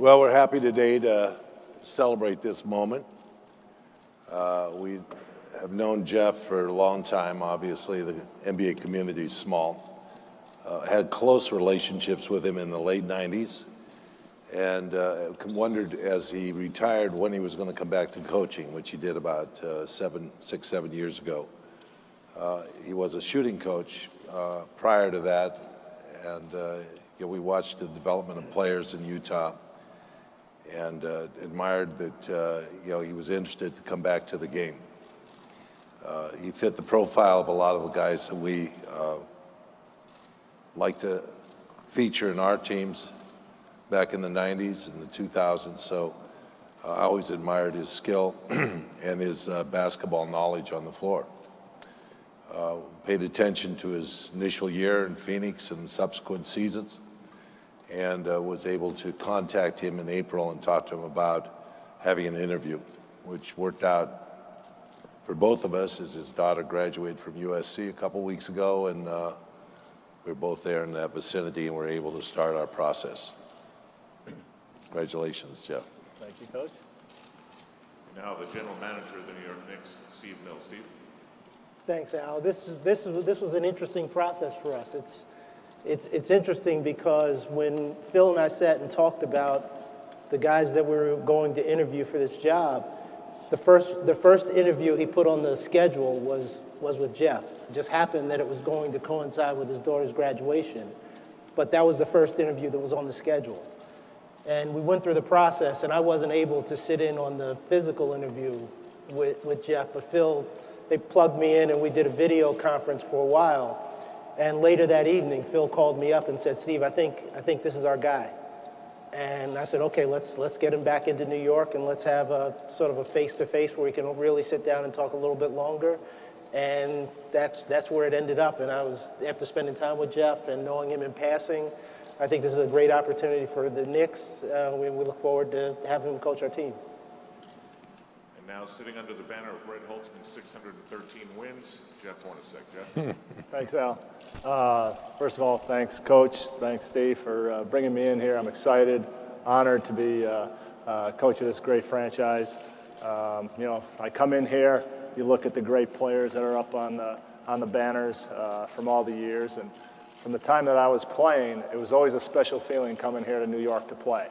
Well, we're happy today to celebrate this moment. We have known Jeff for a long time. Obviously, the NBA community is small. Had close relationships with him in the late 90s, and wondered as he retired when he was going to come back to coaching, which he did about 6, 7 years ago. He was a shooting coach prior to that, and we watched the development of players in Utah, and admired that he was interested to come back to the game. He fit the profile of a lot of the guys that we like to feature in our teams back in the 90s and the 2000s. So I always admired his skill and his basketball knowledge on the floor. Paid attention to his initial year in Phoenix and subsequent seasons, and was able to contact him in April and talk to him about having an interview, which worked out for both of us as his daughter graduated from USC a couple weeks ago, and we were both there in that vicinity and were able to start our process. Congratulations, Jeff. Thank you, Coach. Now the general manager of the New York Knicks, Steve Mills. Steve. Thanks, Al. This was an interesting process for us. It's interesting because when Phil and I sat and talked about the guys that we were going to interview for this job, the first interview he put on the schedule was with Jeff. It just happened that it was going to coincide with his daughter's graduation, but that was the first interview that was on the schedule. And we went through the process, and I wasn't able to sit in on the physical interview with Jeff, but Phil, they plugged me in and we did a video conference for a while. And later that evening, Phil called me up and said, Steve, I think this is our guy. And I said, okay, let's get him back into New York and let's have a sort of a face-to-face where we can really sit down and talk a little bit longer. And that's where it ended up. And after spending time with Jeff and knowing him in passing, I think this is a great opportunity for the Knicks. We look forward to having him coach our team. And now sitting under the banner of Red Holtzman's 613 wins, Jeff Hornacek. Jeff. Thanks, Al. First of all, thanks, Coach. Thanks, Steve, for bringing me in here. I'm excited, honored to be coach of this great franchise. I come in here, you look at the great players that are up on the banners from all the years, and from the time that I was playing, it was always a special feeling coming here to New York to play.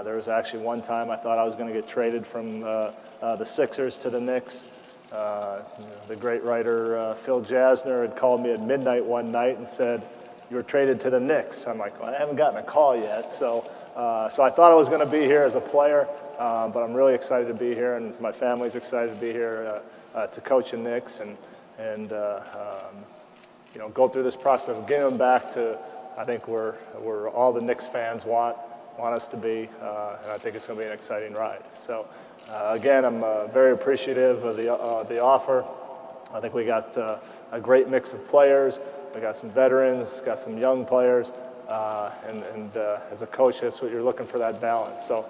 There was actually one time I thought I was going to get traded from the Sixers to the Knicks. The great writer Phil Jasner had called me at midnight one night and said, "You were traded to the Knicks." I'm like, well, I haven't gotten a call yet. So I thought I was going to be here as a player, but I'm really excited to be here, and my family's excited to be here to coach the Knicks and go through this process of getting them back to, I think, where all the Knicks fans want us to be, and I think it's going to be an exciting ride. So, again, I'm very appreciative of the offer. I think we got a great mix of players. We got some veterans, got some young players, and as a coach, that's what you're looking for, that balance. So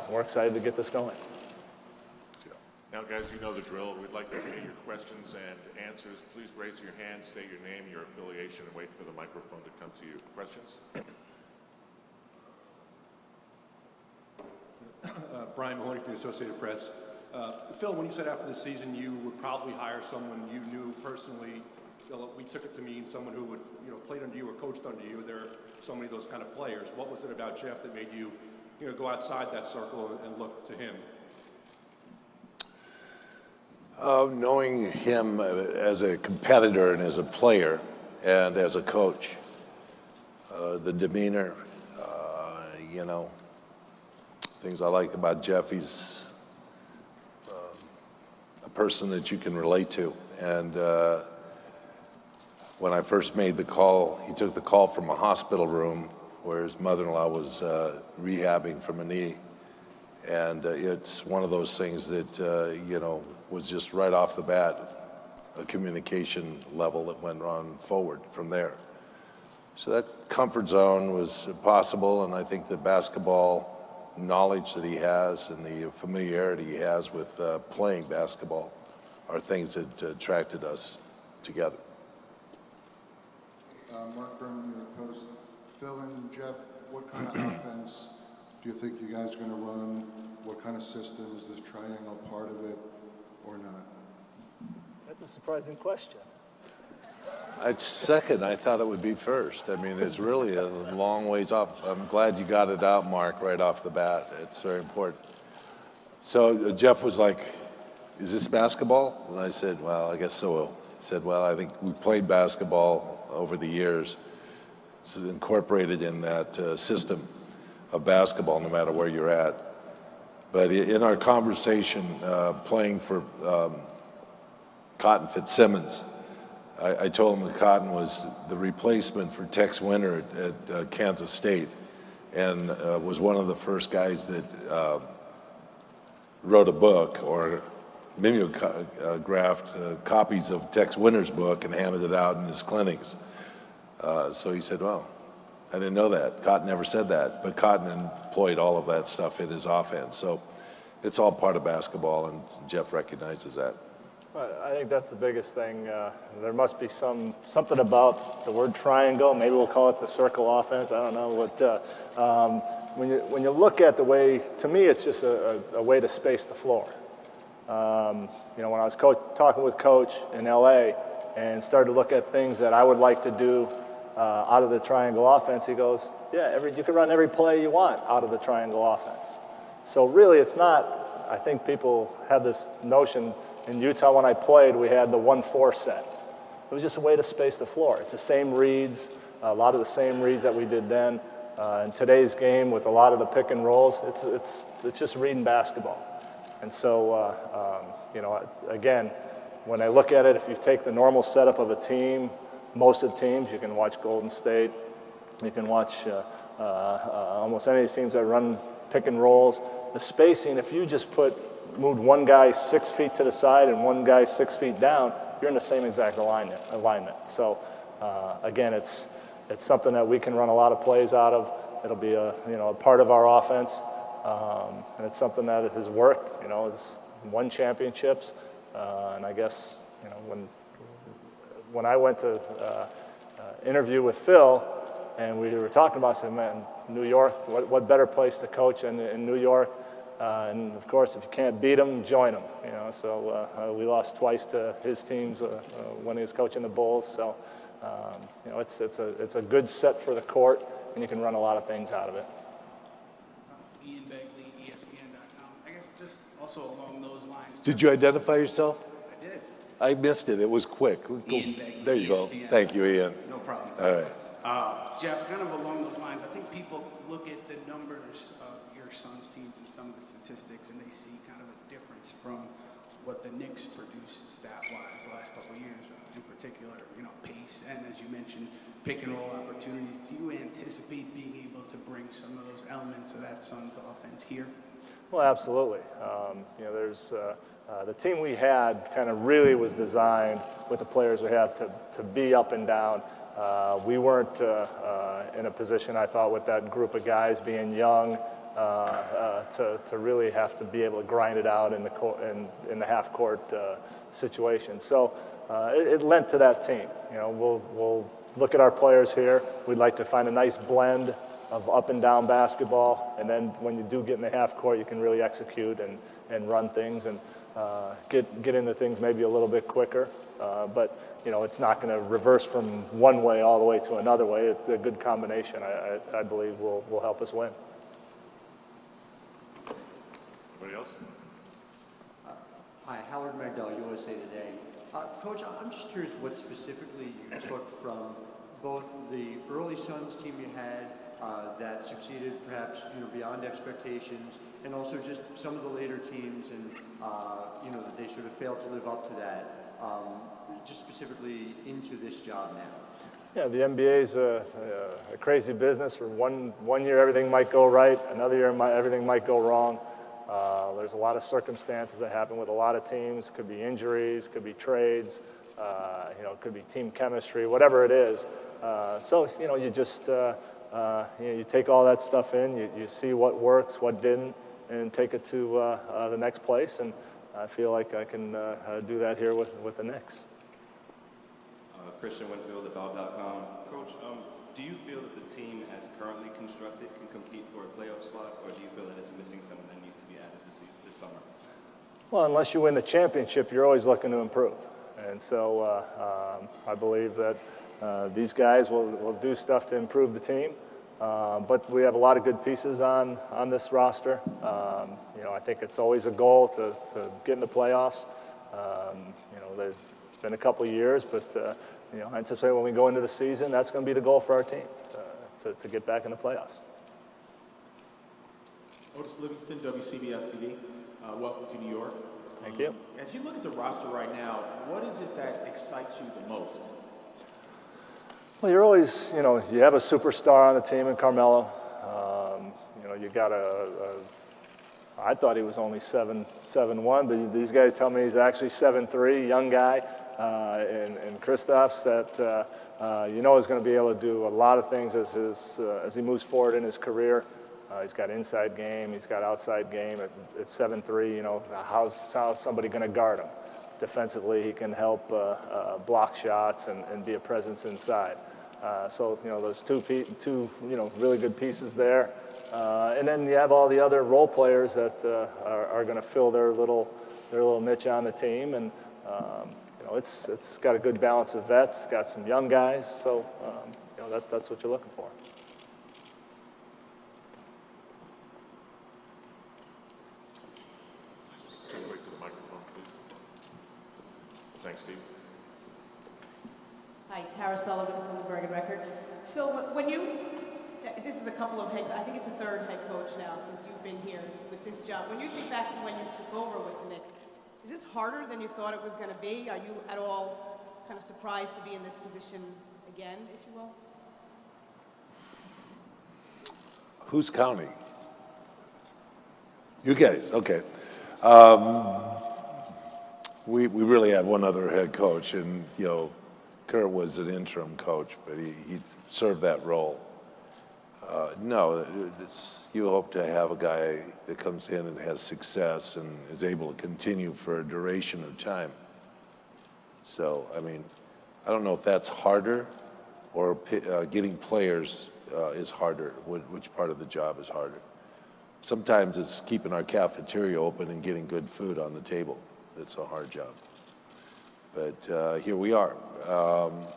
we're excited to get this going. Now, guys, you know the drill. We'd like to hear your questions and answers. Please raise your hand, state your name, your affiliation, and wait for the microphone to come to you. Questions? Brian Mahoney for the Associated Press. Phil, when you said after the season you would probably hire someone you knew personally, we took it to mean someone who would, played under you or coached under you. There are so many of those kind of players. What was it about Jeff that made you, go outside that circle and look to him? Knowing him as a competitor and as a player and as a coach, the demeanor, things I like about Jeff, he's a person that you can relate to. And when I first made the call, he took the call from a hospital room where his mother-in-law was rehabbing from a knee. And it's one of those things that, was just right off the bat, a communication level that went on forward from there. So that comfort zone was possible, and I think the basketball knowledge that he has and the familiarity he has with playing basketball are things that attracted us together. Mark from New York Post. Phil and Jeff, what kind of offense Do you think you guys are going to run? What kind of system? Is this triangle part of it or not? That's a surprising question. It's second. I thought it would be first. I mean, it's really a long ways off. I'm glad you got it out, Mark, right off the bat. It's very important. So Jeff was like, is this basketball? And I said, well, I guess so. He said, well, I think we played basketball over the years. It's incorporated in that system of basketball, no matter where you're at. But in our conversation, playing for Cotton Fitzsimmons, I told him that Cotton was the replacement for Tex Winter at Kansas State, and was one of the first guys that wrote a book or mimeographed copies of Tex Winter's book and handed it out in his clinics. So he said, well, I didn't know that. Cotton never said that, but Cotton employed all of that stuff in his offense. So it's all part of basketball, and Jeff recognizes that. I think that's the biggest thing. There must be something about the word triangle. Maybe we'll call it the circle offense. I don't know. But when you look at the way, to me, it's just a way to space the floor. You know, when I was talking with Coach in LA and started to look at things that I would like to do out of the triangle offense, he goes, yeah, you can run every play you want out of the triangle offense. So really, it's not, I think people have this notion. In Utah, when I played, we had the 1-4 set. It was just a way to space the floor. It's the same reads, a lot of the same reads that we did then. In today's game, with a lot of the pick and rolls, it's just reading basketball. And so, you know, again, when I look at it, if you take the normal setup of a team, most of the teams, you can watch Golden State, you can watch almost any of these teams that run pick and rolls. The spacing, if you just moved one guy 6 feet to the side and one guy 6 feet down, you're in the same exact alignment. So again, it's something that we can run a lot of plays out of. It'll be a part of our offense, and it's something that has worked. You know, it's won championships, and I guess when I went to interview with Phil, and we were talking about, I said, man, New York, what better place to coach in New York? And of course, if you can't beat them, join them. You know, so we lost twice to his teams when he was coaching the Bulls. So you know, it's a good set for the court, and you can run a lot of things out of it. Ian Begley, ESPN.com. I guess just also along those lines. Did you identify yourself? I did. I missed it. It was quick. Ian Begley, There you go. ESPN. Thank you, Ian. No problem. All right. Jeff, kind of along those lines, I think people look at the numbers of your son's teams and some of the statistics, and they see kind of a difference from what the Knicks produced stat-wise the last couple of years, in particular, you know, pace, and as you mentioned, pick and roll opportunities. Do you anticipate being able to bring some of those elements of that son's offense here? Well, absolutely. You know, there's the team we had kind of really was designed with the players we have to be up and down. We weren't in a position, I thought, with that group of guys being young to really have to be able to grind it out in the half-court situation. So it lent to that team. You know, we'll look at our players here. We'd like to find a nice blend of up and down basketball, and then when you do get in the half-court, you can really execute and run things and get into things maybe a little bit quicker. But you know, it's not going to reverse from one way all the way to another way. It's a good combination, I believe, will help us win. Anybody else? Hi, Howard Magdal, USA Today. Coach, I'm just curious what specifically you took from both the early Suns team you had that succeeded perhaps beyond expectations, and also just some of the later teams and that they sort of failed to live up to that. Just specifically into this job now. Yeah, the NBA is a crazy business. For one year, everything might go right. Another year, everything might go wrong. There's a lot of circumstances that happen with a lot of teams. Could be injuries, could be trades, could be team chemistry, whatever it is. So you just you take all that stuff in. You see what works, what didn't, and take it to the next place. And I feel like I can do that here with the Knicks. Christian Winfield, about.com. Coach, Do you feel that the team, as currently constructed, can compete for a playoff spot, or do you feel that it's missing something that needs to be added this summer? Well, unless you win the championship, you're always looking to improve. And so I believe that these guys will do stuff to improve the team. But we have a lot of good pieces on this roster. You know, I think it's always a goal to get in the playoffs. You know, it's been a couple of years, but you know, I anticipate when we go into the season, that's going to be the goal for our team, to get back in the playoffs. Otis Livingston, WCBS TV. Welcome to New York. Thank you. As you look at the roster right now, what is it that excites you the most? Well, you're always, you know, you have a superstar on the team in Carmelo. You know, you got I thought he was only 7'1", but these guys tell me he's actually 7'3", young guy. And Kristaps that you know is going to be able to do a lot of things as he moves forward in his career. He's got inside game, he's got outside game. At 7'3", you know, how's somebody going to guard him? Defensively, he can help block shots and be a presence inside. So, you know, those two you know, really good pieces there. And then you have all the other role players that are going to fill their little niche on the team. And you know, it's got a good balance of vets, got some young guys. So, you know, that's what you're looking for. Just wait for the microphone, please. Thanks, Steve. Hi, Tara Sullivan from the Bergen Record. Phil, when this is a couple of I think it's the third head coach now since you've been here with this job. When you think back to when you took over with the Knicks, is this harder than you thought it was going to be? Are you at all kind of surprised to be in this position again, if you will? Who's counting? You guys, okay. We really had one other head coach, and you know, Kurt was an interim coach, but he served that role. No, you hope to have a guy that comes in and has success and is able to continue for a duration of time. So, I mean, I don't know if that's harder or getting players is harder. Which part of the job is harder? Sometimes it's keeping our cafeteria open and getting good food on the table. That's a hard job. But here we are,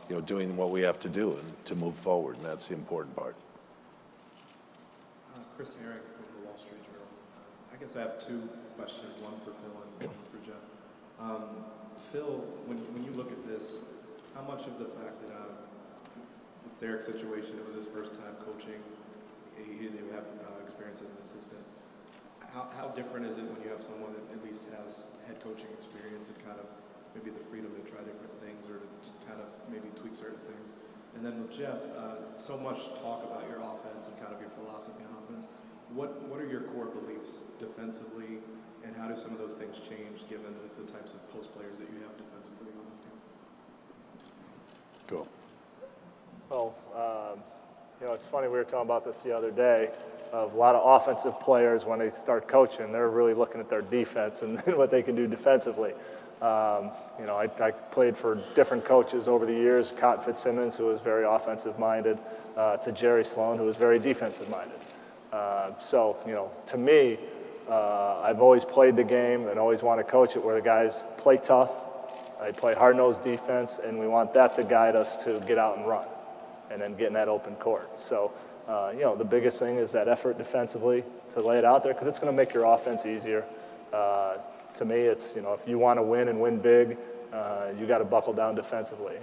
you know, doing what we have to do and to move forward, and that's the important part. Chris Herring from the Wall Street Journal. I guess I have two questions, one for Phil and one for Jeff. Phil, when you look at this, how much of the fact that with Derek's situation, it was his first time coaching, he didn't even have experience as an assistant. How different is it when you have someone that at least has head coaching experience and kind of maybe the freedom to try different things or to kind of maybe tweak certain things? And then with Jeff, so much talk about your offense and kind of your philosophy on offense. What are your core beliefs defensively, and how do some of those things change given the types of post players that you have defensively on this team? Cool. Well, you know, it's funny, we were talking about this the other day, of a lot of offensive players, when they start coaching, they're really looking at their defense and what they can do defensively. You know, I played for different coaches over the years, Cotton Fitzsimmons, who was very offensive-minded, to Jerry Sloan, who was very defensive-minded. So, you know, to me, I've always played the game and always want to coach it where the guys play tough, they play hard-nosed defense, and we want that to guide us to get out and run and then get in that open court. So, you know, the biggest thing is that effort defensively to lay it out there because it's going to make your offense easier. To me, it's, you know, if you want to win and win big, you got to buckle down defensively.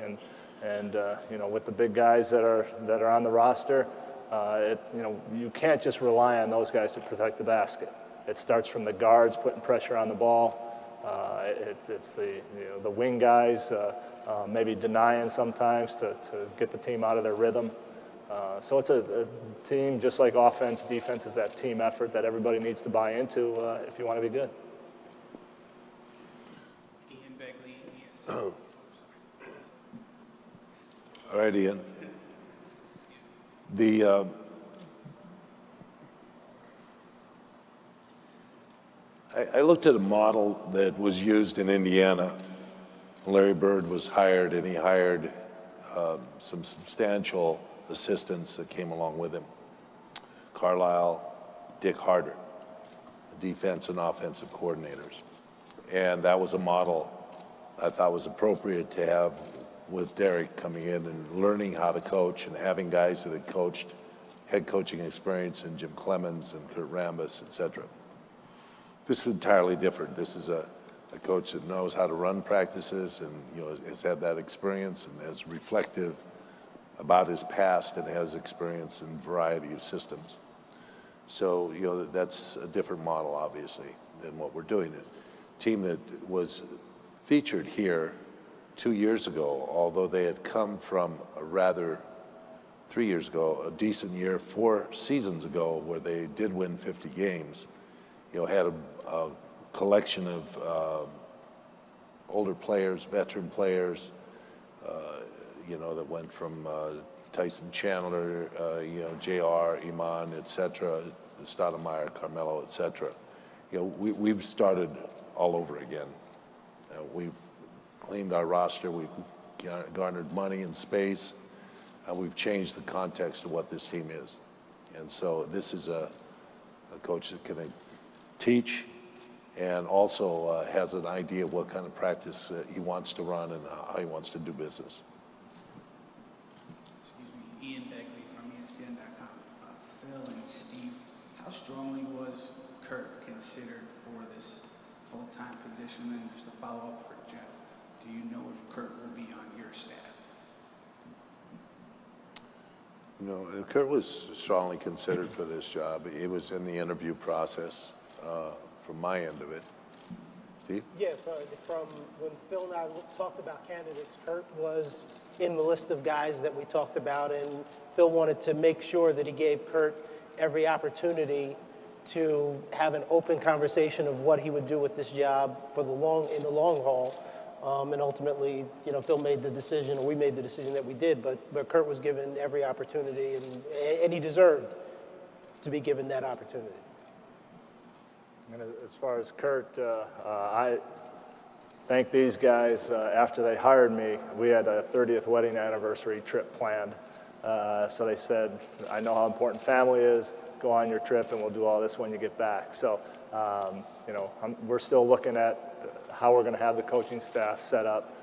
And you know, with the big guys that are on the roster, you know, you can't just rely on those guys to protect the basket. It starts from the guards putting pressure on the ball. It's the, you know, the wing guys maybe denying sometimes to get the team out of their rhythm. So it's a team, just like offense, defense is that team effort that everybody needs to buy into if you want to be good. All right, Ian. I looked at a model that was used in Indiana. Larry Bird was hired, and he hired some substantial assistants that came along with him. Carlisle, Dick Harder, defense and offensive coordinators. And that was a model I thought was appropriate to have with Derek coming in and learning how to coach and having guys that had coached, head coaching experience, and Jim Clemens and Kurt Rambis, et cetera. This is entirely different. This is a coach that knows how to run practices and, you know, has had that experience and is reflective about his past and has experience in a variety of systems. So, you know, that's a different model, obviously, than what we're doing. A team that was featured here 2 years ago, although they had come from a rather, 3 years ago, a decent year 4 seasons ago where they did win 50 games, you know, had a collection of older players, veteran players, you know, that went from Tyson Chandler, you know, JR, Iman, et cetera, Stoudemire, Carmelo, et cetera. You know, we've started all over again. We've cleaned our roster, we've garnered money and space, and we've changed the context of what this team is. And so this is a coach that can teach and also has an idea of what kind of practice he wants to run and how he wants to do business. Excuse me, Ian Begley from ESPN.com. Phil and Steve, how strongly was Kurt considered for this full-time position? And just a follow-up for Jeff, do you know if Kurt will be on your staff? No, Kurt was strongly considered for this job. He was in the interview process from my end of it. Steve? Yeah, from when Phil and I talked about candidates, Kurt was in the list of guys that we talked about, and Phil wanted to make sure that he gave Kurt every opportunity to have an open conversation of what he would do with this job for in the long haul. And ultimately, you know, Phil made the decision, or we made the decision that we did, but Kurt was given every opportunity, and he deserved to be given that opportunity. And as far as Kurt, I thank these guys. After they hired me, we had a 30th wedding anniversary trip planned. So they said, I know how important family is. Go on your trip, and we'll do all this when you get back. So, you know, we're still looking at how we're going to have the coaching staff set up.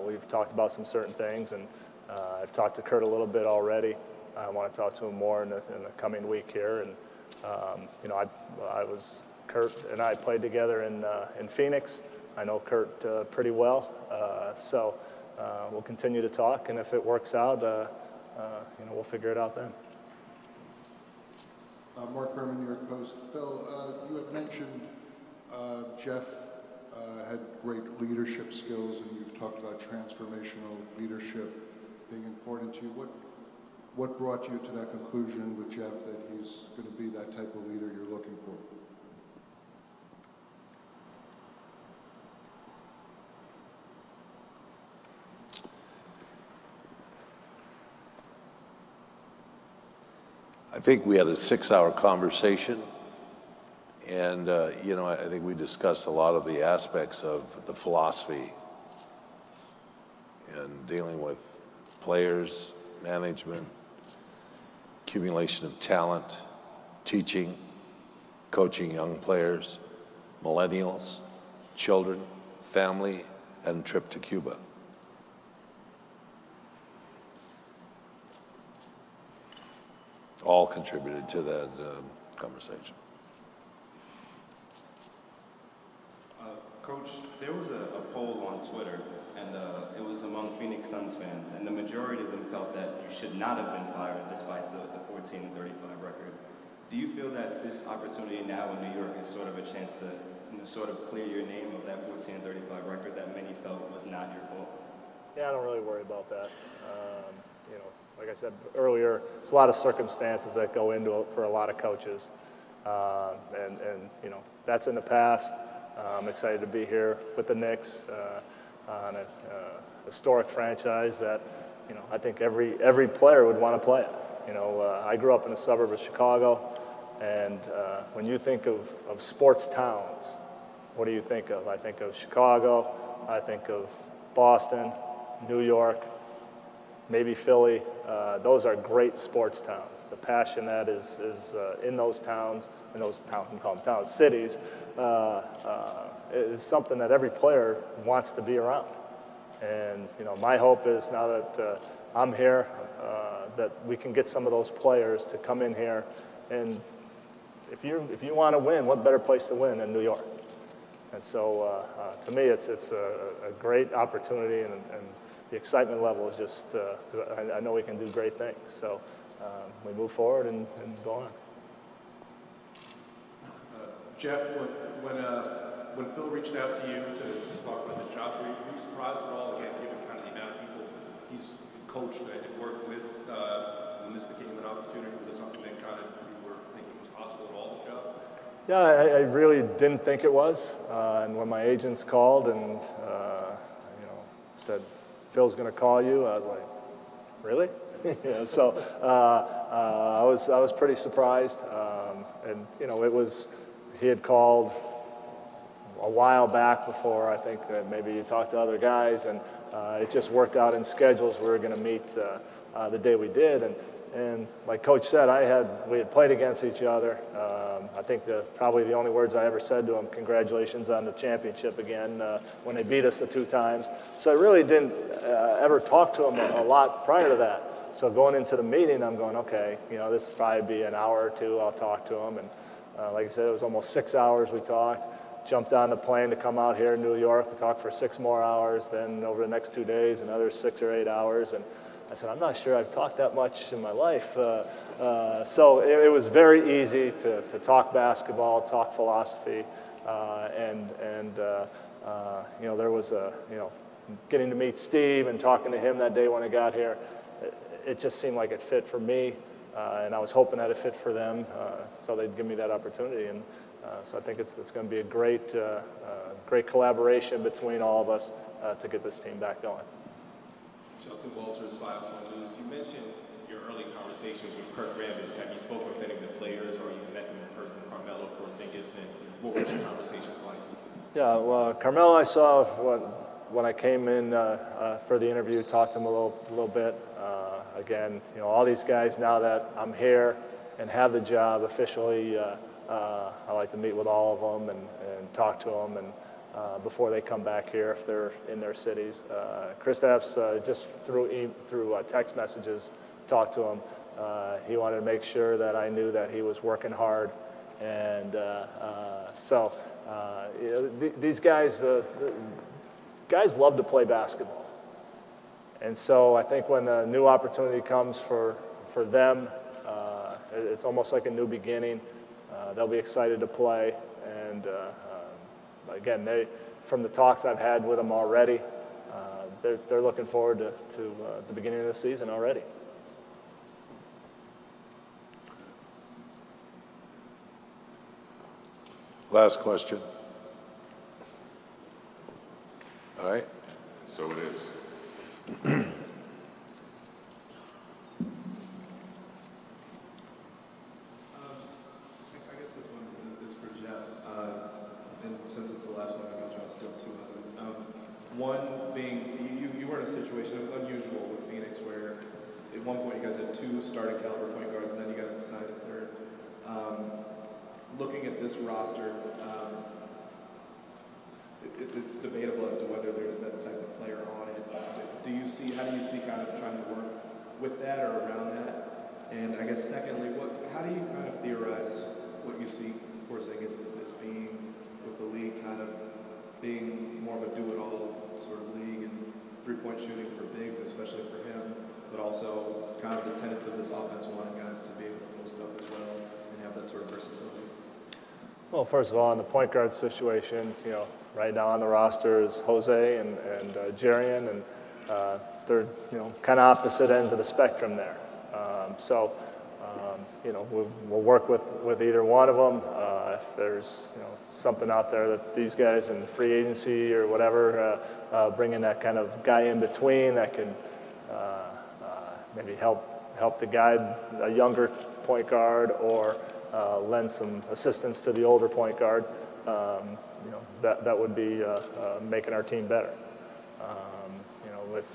We've talked about some certain things, and I've talked to Kurt a little bit already. I want to talk to him more in the coming week here. And you know, Kurt and I played together in Phoenix. I know Kurt pretty well, so we'll continue to talk, and if it works out, you know, we'll figure it out then. Mark Berman, New York Post. Phil, you had mentioned Jeff had great leadership skills, and you've talked about transformational leadership being important to you. What brought you to that conclusion with Jeff that he's going to be that type of leader you're looking for? I think we had a 6-hour conversation, and you know, I think we discussed a lot of the aspects of the philosophy and dealing with players, management, accumulation of talent, teaching, coaching young players, millennials, children, family, and trip to Cuba. All contributed to that conversation. Coach, there was a poll on Twitter, and it was among Phoenix Suns fans, and the majority of them felt that you should not have been fired despite the 14-35 record. Do you feel that this opportunity now in New York is sort of a chance to, you know, sort of clear your name of that 14-35 record that many felt was not your fault? Yeah, I don't really worry about that. You know, like I said earlier, there's a lot of circumstances that go into it for a lot of coaches. And you know, that's in the past. I'm excited to be here with the Knicks on a historic franchise that, you know, I think every player would want to play it. You know, I grew up in a suburb of Chicago, and when you think of sports towns, what do you think of? I think of Chicago, I think of Boston, New York, maybe Philly. Those are great sports towns. The passion that is in those towns, in those towns, we call them towns, cities, is something that every player wants to be around. And my hope is now that I'm here, that we can get some of those players to come in here. And if you want to win, what better place to win than New York? And so to me, it's a great opportunity, and the excitement level is just, I know we can do great things. So we move forward and go on. Jeff, when Phil reached out to you to talk about this job, were you surprised at all, again, given kind of the amount of people he's coached and worked with, when this became an opportunity? Was it something that kind of you were thinking was possible at all, this job? Yeah, I really didn't think it was. And when my agents called and said, Phil's going to call you, I was like, really? So I was pretty surprised. And he had called a while back before, I think maybe you talked to other guys, and it just worked out in schedules. We were going to meet the day we did, and like Coach said, we had played against each other. I think probably the only words I ever said to him, congratulations on the championship again, when they beat us the 2 times. So I really didn't ever talk to him a lot prior to that. So going into the meeting, I'm going, okay, this will probably be an hour or 2, I'll talk to him. And like I said, it was almost 6 hours we talked. Jumped on the plane to come out here in New York. We talked for 6 more hours. Then over the next 2 days, another 6 or 8 hours. And I said, I'm not sure I've talked that much in my life. So it was very easy to talk basketball, talk philosophy, and there was getting to meet Steve and talking to him that day when I got here. It just seemed like it fit for me, and I was hoping that it fit for them, so they'd give me that opportunity. And so I think it's going to be a great collaboration between all of us to get this team back going. Justin Walters, 5 News. You mentioned your early conversations with Kirk Rambis. Have you spoken with any of the players, or you met them in person, Carmelo, Porzingis, and what were those conversations like? Yeah, well, Carmelo I saw when I came in for the interview, talked to him a little bit. Again, all these guys, now that I'm here and have the job officially, I like to meet with all of them and talk to them, and before they come back here if they're in their cities. Kristaps, just through text messages, talked to him. He wanted to make sure that I knew that he was working hard, and these guys, guys love to play basketball. And so I think when a new opportunity comes for them, it's almost like a new beginning. They'll be excited to play, and again, from the talks I've had with them already, they're looking forward to the beginning of the season already. Last question. All right. So it is. I guess this one is for Jeff, and since it's the last one, I'm going to try to steal 2 of them. One being, you were in a situation that was unusual with Phoenix, where at one point you guys had 2 starting caliber point guards, and then you guys signed a 3rd. Looking at this roster, it's debatable as to whether there's that type of player on it. How do you see kind of trying to work with that or around that? And I guess secondly, how do you kind of theorize what you see Porzingis as being with the league kind of being more of a do-it-all sort of league, and 3-point shooting for bigs, especially for him, but also kind of the tenets of this offense wanting guys to be able to post up as well and have that sort of versatility? Well, first of all, in the point guard situation, right now on the roster is Jose and Jarian, and they're kind of opposite ends of the spectrum there. We'll work with either one of them. If there's something out there that these guys in free agency or whatever, bringing that kind of guy in between that can maybe help to guide a younger point guard or lend some assistance to the older point guard, that would be making our team better.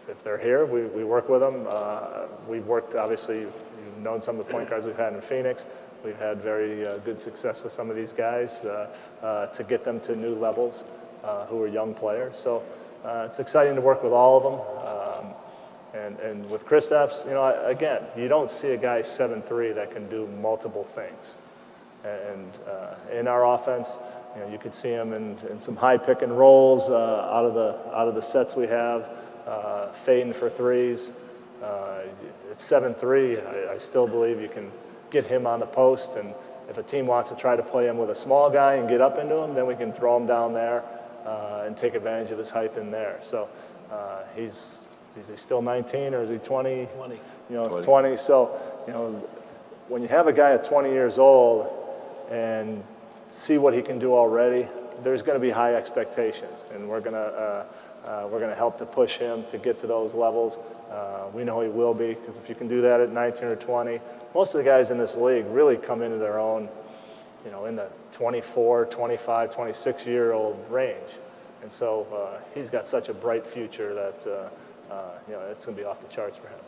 if they're here, we work with them. We've worked, obviously, you've known some of the point guards we've had in Phoenix. We've had very good success with some of these guys to get them to new levels who are young players. So it's exciting to work with all of them. And with Kristaps, again, you don't see a guy 7'3" that can do multiple things. And in our offense, you could see him in some high pick and rolls out of the sets we have, fading for threes. At 7'3", I still believe you can get him on the post, and if a team wants to try to play him with a small guy and get up into him, then we can throw him down there and take advantage of his height in there. So is he still 19 or is he 20? 20. It's 20. So when you have a guy at 20 years old and see what he can do already, there's going to be high expectations, and we're going to help to push him to get to those levels. We know he will be, because if you can do that at 19 or 20, most of the guys in this league really come into their own, in the 24, 25, 26-year-old range. And so he's got such a bright future that, it's going to be off the charts for him.